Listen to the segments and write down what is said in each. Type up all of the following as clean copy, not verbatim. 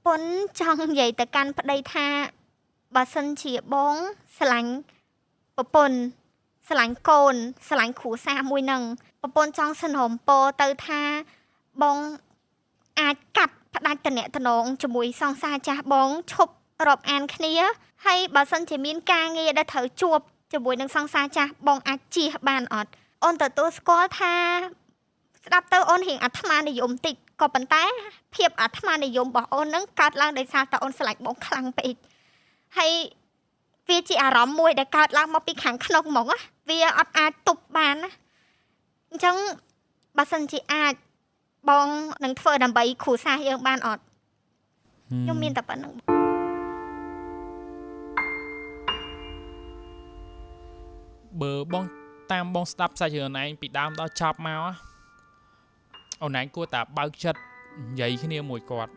ប៉ុនចង់និយាយទៅកាន់ប្តីថាបើសិនជាបងស្រឡាញ់ប្រពន្ធស្រឡាញ់កូនស្រឡាញ់គ្រួសារមួយនឹងប្រពន្ធចង់សនំពរទៅថាបងអាចកាត់ផ្ដាច់តំណែងជាមួយសង្សារចាស់បងឈប់រាប់អានគ្នាហើយបើសិនជាមានការងារដែលត្រូវជួបជាមួយនឹងសង្សារចាស់បងអាចជៀសបានអត់អូនទទួលស្គាល់ថាស្ដាប់ទៅអូនរៀងអាត្មានិយមតិចក៏ប៉ុន្តែភាពអាត្មានិយមរបស់អូននឹងកើតឡើងដោយសារតែអូនស្រឡាញ់បងខ្លាំងពេកហើយវាជាអារម្មណ៍មួយដែលកើតឡើងមកពីខាងក្នុងហ្មងណាវាអត់អាចទប់បានណាអញ្ចឹងបើសិនជាអាចបងនឹងធ្វើដើម្បីគ្រួសារយើងបានអត់ខ្ញុំមានតែប៉ុណ្្នឹងបើបងតាមបងស្ដាប់សាច់រឿងឯងពីដើមដល់ចប់មកអូនឯងគួរតែបើកចិត្តនិយាយគ្នាមួយគាត់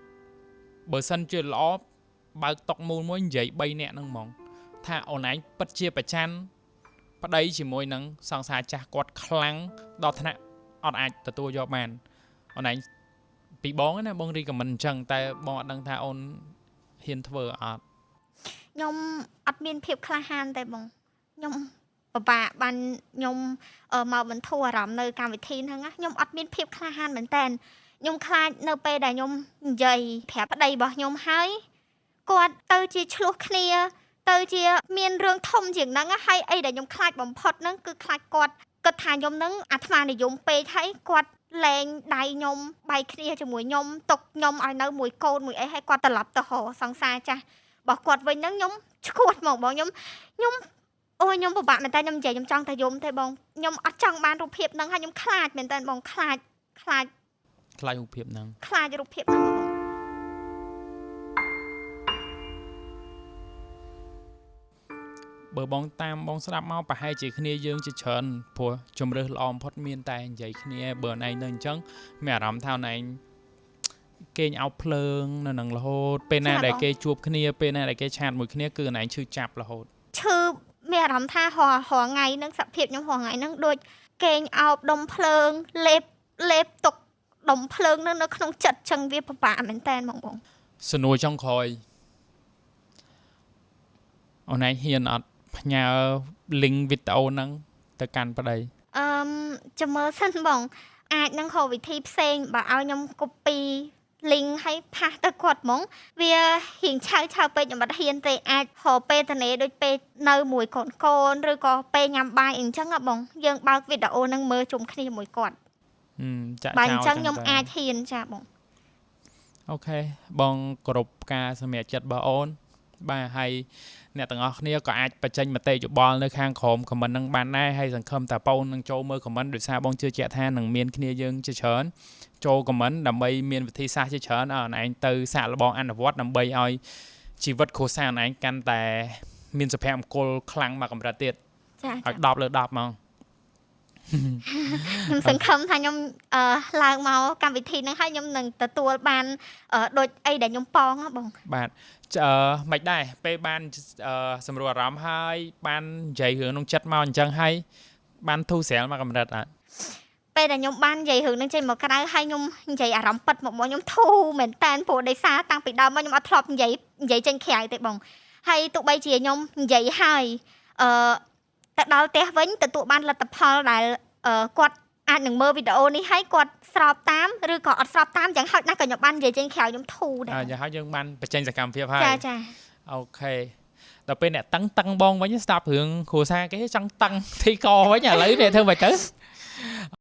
បើសិនជាល្អបើកតុកមូលមួយនិយាយ3នាក់ហ្នឹងហ្មងថាអូនឯងពិតជាប្រច័ណ្ឌប្តីជាមួយនឹងសង្សារចាស់គាត់ខ្លាំងដល់ថ្នាក់អត់អាចទទួលយកបានអូនឯងពីបងណាបងរីកមិនអញ្ចឹងតែបងអត់ដឹងថាអូនហ៊ានធ្វើអត់ខ្ញុំអត់មានភាពក្លាហានទេបងខ្ញុំពិបាកបានខ្ញុំមកបន្ធូរអារម្មណ៍នៅកម្មវិធីហ្នឹងណាខ្ញុំអត់មានភាពក្លាហានមែនតើខ្ញុំខ្លាចនៅពេលដែលខ្ញុំនិយាយប្រាប់ប្តីរបស់ខ្ញុំហើយគាត់ទៅជាឆ្លោះគ្នាទៅជាមានរឿងធំជាងហ្នឹងហើយអីដែលខ្ញុំខ្លាចបំផុតហ្នឹងគឺខ្លាចគាត់គិតថាខ្ញុំហ្នឹងអាត្មានិយមពេកហើយគាត់លែងដៃខ្ញុំបែកគ្នាជាមួយខ្ញុំຕົកខ្ញុំឲ្យនៅមួយកូនមួយអីហើយគាត់ត្រឡប់ទៅរកសង្សារចាស់របស់គាត់វិញហ្នឹងខ្ញុំឈួតហ្មងបងខ្ញុំអូយខ្ញុំពិបាកមែនតើខ្ញុំនិយាយខ្ញុំចង់តែយំទេបងខ្ញុំអត់ចង់បានរូបភាពហ្នឹងហើយខ្ញុំខ្លាចមែនតើបងខ្លាចរូបភាពហ្នឹងខ្លាចរូបភាពហ្នឹងបើបងតាមបងស្ដាប់មកប្រហែលជាគ្នាយើងជាច្រើនព្រោះជំរឿសល្អបំផុតមានតែនិយាយគ្នាបើឯងនៅអញ្ចឹងមានអារម្មណ៍ថាឯងគេងអោបភ្លើងនៅនឹងរហូតពេលណាដែលគេជួបគ្នាពេលណាដែលគេឆាតមួយគ្នាគឺឯងឈឺចាប់រហូតឈឺមានអារម្មណ៍ថារហថ្ងៃហ្នឹងសភាពខ្ញុំរហថ្ងៃហ្នឹងដូចគេងអោបដុំភ្លើងលេបទុកដុំភ្លើងនៅក្នុងចិត្តចឹងវាពិបាកមែនតើបងសនួរចុងក្រោយអូនឯងហ៊ានអត់ផ្ញើ link វីដេអូហ្នឹងទៅកាន់ប្តីចាំមើលសិនបងអាចនឹងរកវិធីផ្សេងបើឲ្យខ្ញុំ copy link ឲ្យផាសទៅគាត់ហ្មងវារៀងឆៅពេកខ្ញុំអត់ហ៊ានទេអាចរកពេលតនេដូចពេលនៅមួយកូនឬក៏ពេលញ៉ាំបាយអញ្ចឹងបងយើងបើកវីដេអូហ្នឹងមើលជុំគ្នាមួយគាត់ចាក់បើអញ្ចឹងខ្ញុំអាចហ៊ានចាបងអូខេបងគោរពការសម្រេចចិត្តរបស់អូនបាទហើយអ្នកទាំងអស់គ្នាក៏អាចបញ្ចេញមតិយោបល់នៅខាងក្រោម comment នឹងបានដែរហើយសង្ឃឹមថាបងនឹងចូលមើល comment ដោយសារបងជឿជាក់ថានឹងមានគ្នាយើងជាច្រើនចូល comment ដើម្បីមានវិធីសាស្ត្រជាច្រើនឲ្យអូនឯងទៅសាកល្បងអនុវត្តដើម្បីឲ្យជីវិតគ្រួសារអូនឯងកាន់តែមានសុភមង្គលខ្លាំងមកកម្រិតទៀតឲ្យ10 លើ 10 ហ្មងខ្ញុំសង្ឃឹមថាខ្ញុំឡើងមកកម្មវិធីហ្នឹងហើយខ្ញុំនឹងទទួលបានដូចអីដែលខ្ញុំប៉ងបងបាទមិនដែរពេលបានសម្រួលអារម្មណ៍ហើយបាននិយាយរឿងក្នុងចិត្តមកអញ្ចឹងហើយបានធូរស្រាលមកកម្រិតអត់ពេលដែលខ្ញុំបាននិយាយរឿងហ្នឹងចេញមកក្រៅហើយខ្ញុំនិយាយអារម្មណ៍ពិតមកបងខ្ញុំធូរមែនតែនព្រោះដោយសារតាំងពីដើមមកខ្ញុំអត់ធ្លាប់និយាយចេញក្រៅទេបងហើយទោះបីជាខ្ញុំនិយាយហើយទៅដល់ផ្ទះវិញទទួលបានលទ្ធផលដែលគាត់អាចនឹងមើលវីដេអូនេះហើយគាត់ស្របតាមឬក៏អត់ស្របតាមយ៉ាងហោចណាស់ក៏ខ្ញុំបាននិយាយចេញក្រៅខ្ញុំធូរដែរយ៉ាងហោចយើងបានបញ្ចេញសកម្មភាពហើយចាអូខេដល់ពេលអ្នកតឹងបងវិញស្ដាប់រឿងគ្រួសារគេចង់តឹងទីកវិញឥឡូវនេះធ្វើមិនទៅ